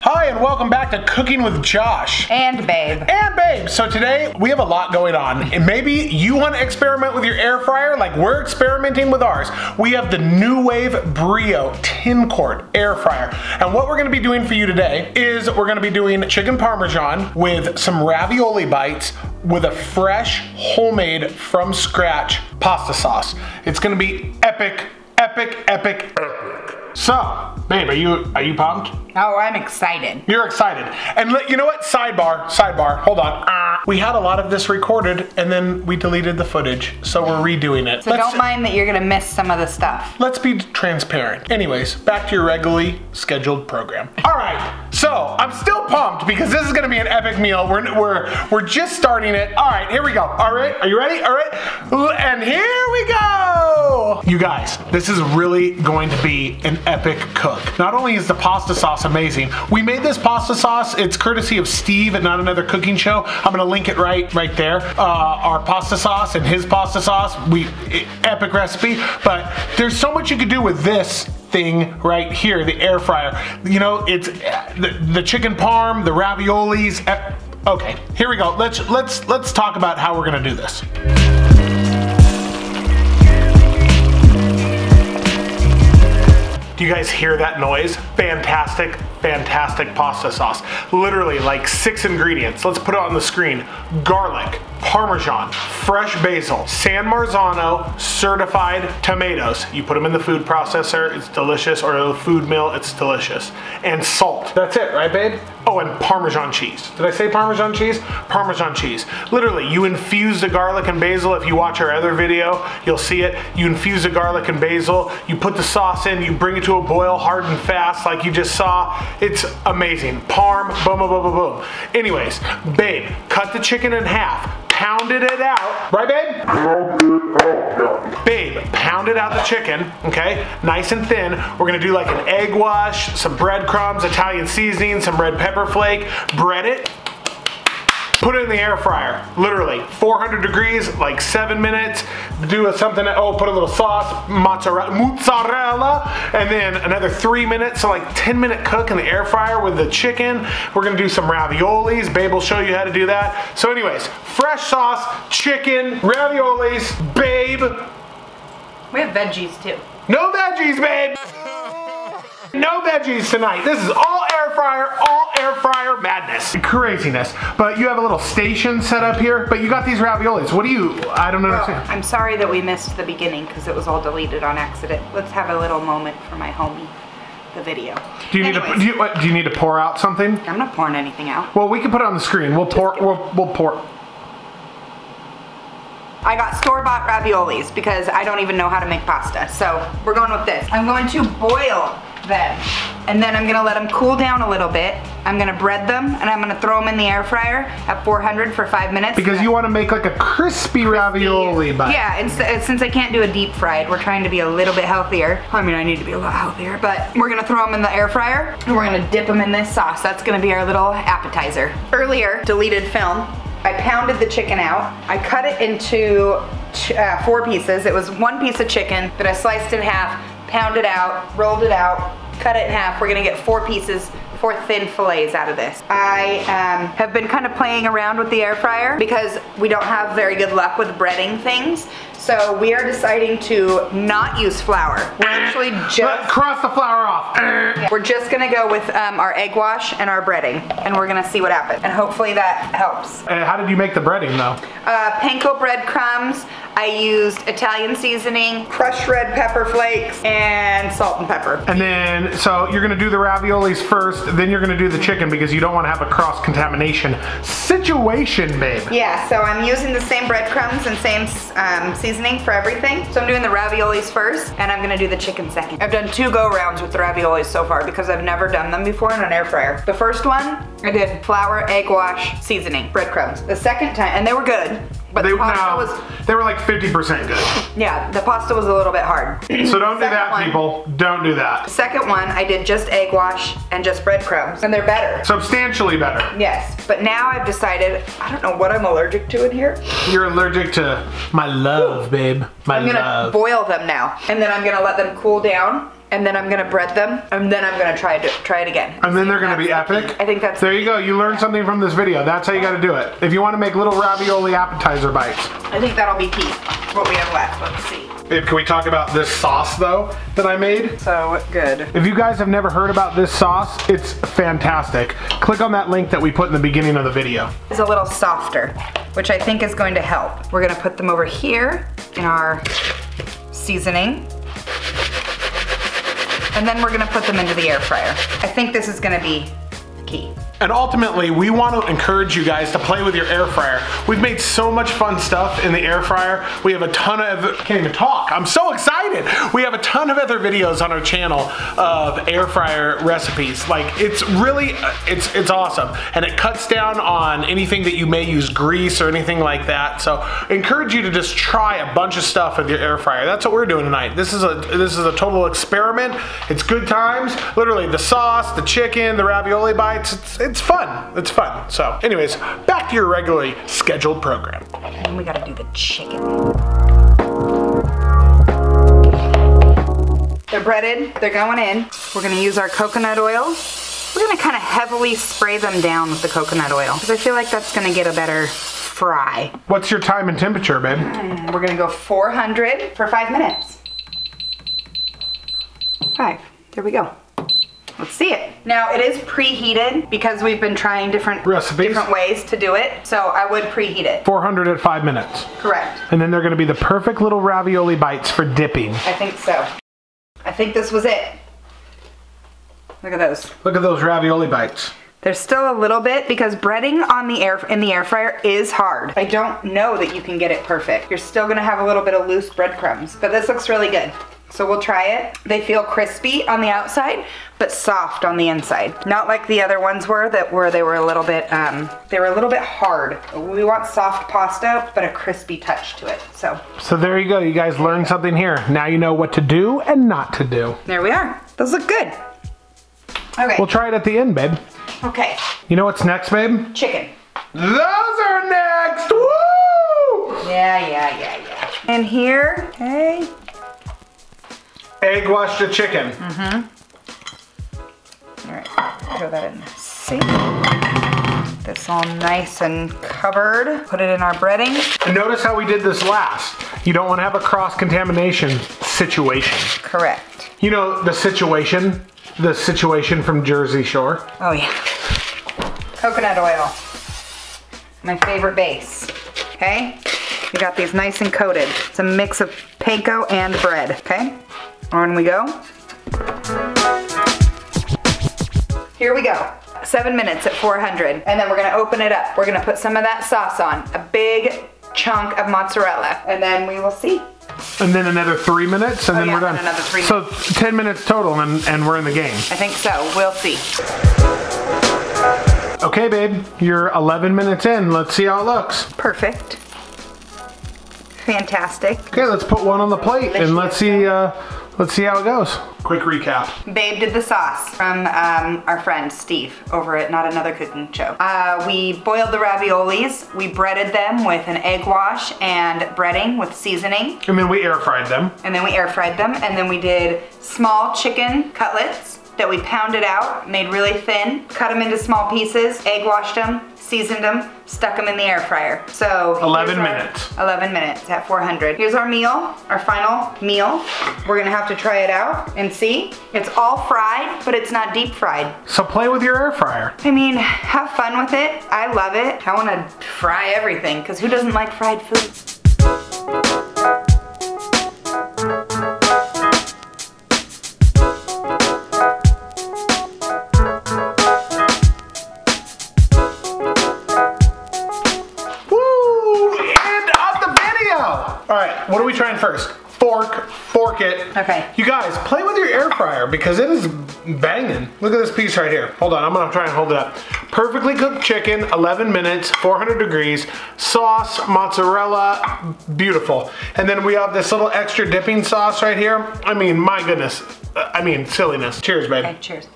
Hi, and welcome back to Cooking with Josh. And Babe. And Babe. So today, we have a lot going on. And maybe you want to experiment with your air fryer like we're experimenting with ours. We have the Nuwave Brio 10-quart air fryer. And what we're going to be doing for you today is we're going to be doing chicken Parmesan with some ravioli bites with a fresh, homemade, from scratch pasta sauce. It's going to be epic, epic, epic, epic. So, Babe, are you pumped? Oh, I'm excited. You're excited. And you know what? Sidebar, hold on. We had a lot of this recorded and then we deleted the footage, so we're redoing it. So don't mind that you're gonna miss some of the stuff. Let's be transparent. Anyways, back to your regularly scheduled program. All right, so I'm still pumped because this is gonna be an epic meal. We're just starting it. All right, here we go. All right, are you ready? All right, and here we go. You guys, this is really going to be an epic cook. Not only is the pasta sauce amazing, we made this pasta sauce. It's courtesy of Steve at Not Another Cooking Show. I'm gonna link it right there. Our pasta sauce and his pasta sauce, epic recipe. But there's so much you could do with this thing right here, the air fryer. You know, it's the chicken parm, the raviolis. Okay, here we go. Let's talk about how we're gonna do this. Do you guys hear that noise? Fantastic, fantastic pasta sauce. Literally like 6 ingredients. Let's put it on the screen. Garlic, Parmesan, fresh basil, San Marzano certified tomatoes. You put them in the food processor, it's delicious, or the food mill, it's delicious. And salt. That's it, right, babe? Oh, and Parmesan cheese. Did I say Parmesan cheese? Parmesan cheese. Literally, you infuse the garlic and basil. If you watch our other video, you'll see it. You infuse the garlic and basil, you put the sauce in, you bring it to a boil hard and fast like you just saw. It's amazing. Parm, boom, boom, boom, boom, boom. Anyways, babe, cut the chicken in half. Pounded it out, right babe? Babe, pounded out the chicken, okay? Nice and thin. We're gonna do like an egg wash, some breadcrumbs, Italian seasoning, some red pepper flake, bread it, put it in the air fryer, literally 400 degrees, like 7 minutes. Do something, put a little sauce, mozzarella, and then another 3 minutes, so like 10-minute cook in the air fryer with the chicken. We're gonna do some raviolis. Babe will show you how to do that. So anyways, fresh sauce, chicken, raviolis, babe. We have veggies too. No veggies, babe. No veggies tonight. This is all air fryer madness. Craziness. But you have a little station set up here, but you got these raviolis. What do you, I don't understand. I'm sorry that we missed the beginning because it was all deleted on accident. Let's have a little moment for my homie, the video. Do you need to pour out something? I'm not pouring anything out. Well, we can put it on the screen. We'll pour. I got store-bought raviolis because I don't even know how to make pasta. So we're going with this. I'm going to boil them, and then I'm gonna let them cool down a little bit. I'm gonna bread them, and I'm gonna throw them in the air fryer at 400 for 5 minutes. Because you want to make like a crispy ravioli bite. Yeah, and since I can't do a deep fried, we're trying to be a little bit healthier. I mean, I need to be a lot healthier, but we're gonna throw them in the air fryer, and we're gonna dip them in this sauce. That's gonna be our little appetizer. Earlier, deleted film, I pounded the chicken out. I cut it into 4 pieces. It was 1 piece of chicken that I sliced in half, pounded out, rolled it out, cut it in half. We're gonna get 4 pieces, 4 thin fillets out of this. I have been kind of playing around with the air fryer because we don't have very good luck with breading things. So we are deciding to not use flour. We're actually just... Cross the flour off. We're just gonna go with our egg wash and our breading, and we're gonna see what happens. And hopefully that helps. How did you make the breading though? Panko breadcrumbs. I used Italian seasoning, crushed red pepper flakes, and salt and pepper. And then, so you're gonna do the raviolis first, then you're gonna do the chicken because you don't wanna have a cross-contamination situation, babe. Yeah, so I'm using the same breadcrumbs and same seasoning for everything. So I'm doing the raviolis first, and I'm gonna do the chicken second. I've done 2 go-rounds with the raviolis so far because I've never done them before in an air fryer. The first one, I did flour, egg wash, seasoning, breadcrumbs. The second time, and they were good. But they were like 50% good. Yeah, the pasta was a little bit hard. So don't do that, people. Don't do that. Second one, I did just egg wash and just breadcrumbs, and they're better. Substantially better. Yes, but now I've decided, I don't know what I'm allergic to in here. You're allergic to my love, babe. My love. I'm gonna boil them now, and then I'm gonna let them cool down, and then I'm gonna bread them, and then I'm gonna try it again. And then they're gonna be epic? I think that's... There you go, you learned something from this video. That's how you gotta do it. If you wanna make little ravioli appetizer bites. I think that'll be key, what we have left. Let's see. Babe, can we talk about this sauce though that I made? So good. If you guys have never heard about this sauce, it's fantastic. Click on that link that we put in the beginning of the video. It's a little softer, which I think is going to help. We're gonna put them over here in our seasoning. And then we're gonna put them into the air fryer. I think this is gonna be key. And ultimately, we want to encourage you guys to play with your air fryer. We've made so much fun stuff in the air fryer. We have a ton of, I can't even talk, I'm so excited. We have a ton of other videos on our channel of air fryer recipes. Like, it's really, it's awesome. And it cuts down on anything that you may use grease or anything like that. So I encourage you to just try a bunch of stuff with your air fryer. That's what we're doing tonight. This is a total experiment. It's good times. Literally, the sauce, the chicken, the ravioli bites, it's fun. It's fun. So anyways, back to your regularly scheduled program. And we gotta do the chicken. They're breaded, they're going in. We're gonna use our coconut oil. We're gonna kind of heavily spray them down with the coconut oil because I feel like that's gonna get a better fry. What's your time and temperature, babe? We're gonna go 400 for 5 minutes. 5, there we go. Let's see it. Now it is preheated because we've been trying different ways to do it. So I would preheat it. 400 at 5 minutes. Correct. And then they're gonna be the perfect little ravioli bites for dipping. I think so. I think this was it. Look at those. Look at those ravioli bites. There's still a little bit because breading in the air fryer is hard. I don't know that you can get it perfect. You're still gonna have a little bit of loose breadcrumbs, but this looks really good. So we'll try it. They feel crispy on the outside, but soft on the inside. Not like the other ones were they were a little bit hard. We want soft pasta, but a crispy touch to it. So there you go. You guys learned something here. Now you know what to do and not to do. There we are. Those look good. Okay. We'll try it at the end, babe. Okay. You know what's next, babe? Chicken. Those are next. Woo! Yeah. And here, okay. Egg wash the chicken. Mm-hmm. All right, throw that in the sink. This all nice and covered. Put it in our breading. And notice how we did this last. You don't want to have a cross-contamination situation. Correct. You know the situation from Jersey Shore. Oh yeah. Coconut oil. My favorite base. Okay? We got these nice and coated. It's a mix of panko and bread. Okay? On we go. Here we go. 7 minutes at 400. And then we're gonna open it up. We're gonna put some of that sauce on. A big chunk of mozzarella. And then we will see. And then another 3 minutes and then we're done. Another 3 So minutes. 10 minutes total and we're in the game. I think so. We'll see. Okay, babe. You're 11 minutes in. Let's see how it looks. Perfect. Fantastic. Okay, let's put one on the plate and let's see how it goes. Quick recap. Babe did the sauce from our friend Steve over at Not Another Cooking Show. We boiled the raviolis, we breaded them with an egg wash and breading with seasoning. And then we air fried them. And then we did small chicken cutlets that we pounded out, made really thin, cut them into small pieces, egg washed them, seasoned them, stuck them in the air fryer. So 11 minutes. 11 minutes at 400. Here's our meal, our final meal. We're gonna have to try it out and see. It's all fried, but it's not deep fried. So play with your air fryer. I mean, have fun with it. I love it. I wanna fry everything, because who doesn't like fried food? What are we trying first? Fork it. Okay. You guys, play with your air fryer because it is banging. Look at this piece right here. Hold on, I'm gonna try and hold it up. Perfectly cooked chicken, 11 minutes, 400 degrees, sauce, mozzarella, beautiful. And then we have this little extra dipping sauce right here. I mean, my goodness. I mean, silliness. Cheers, babe. Okay, cheers.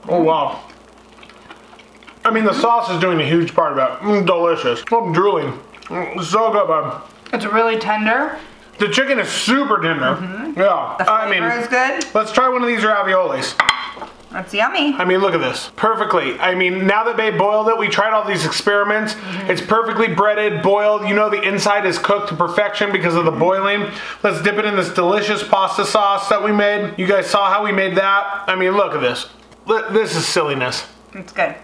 Oh, wow. I mean, the sauce is doing a huge part of it. Delicious. I'm drooling. So good, bud. It's really tender. The chicken is super tender. Yeah. The flavor is good. Let's try one of these raviolis. That's yummy. I mean, look at this. Perfectly. I mean, now that Babe boiled it, we tried all these experiments. It's perfectly breaded, boiled. You know the inside is cooked to perfection because of the boiling. Let's dip it in this delicious pasta sauce that we made. You guys saw how we made that. I mean, look at this. This is silliness. It's good.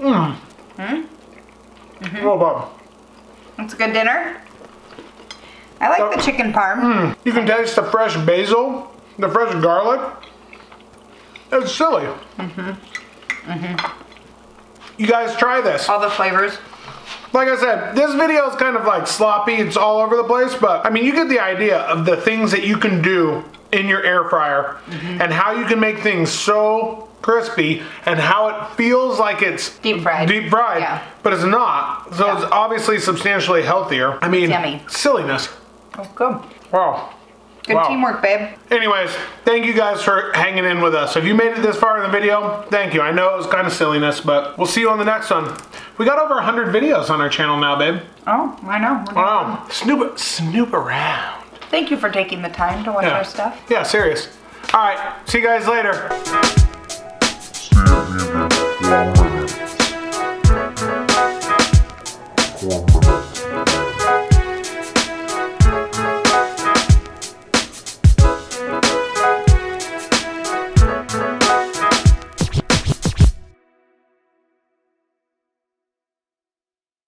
Oh, Bob. It's a good dinner. I like the chicken parm. You can taste the fresh basil, the fresh garlic. It's silly. You guys try this. All the flavors. Like I said, this video is kind of like sloppy. It's all over the place, but I mean, you get the idea of the things that you can do in your air fryer and how you can make things so crispy and how it feels like it's deep fried. Yeah. But it's not. So it's obviously substantially healthier. I mean, yummy. Silliness. Oh, good. Wow. Good teamwork, babe. Anyways, thank you guys for hanging in with us. If you made it this far in the video, thank you. I know it was kind of silliness, but we'll see you on the next one. We got over 100 videos on our channel now, babe. Oh, I know. Wow. Snoop around. Thank you for taking the time to watch our stuff. Yeah, serious. All right, see you guys later.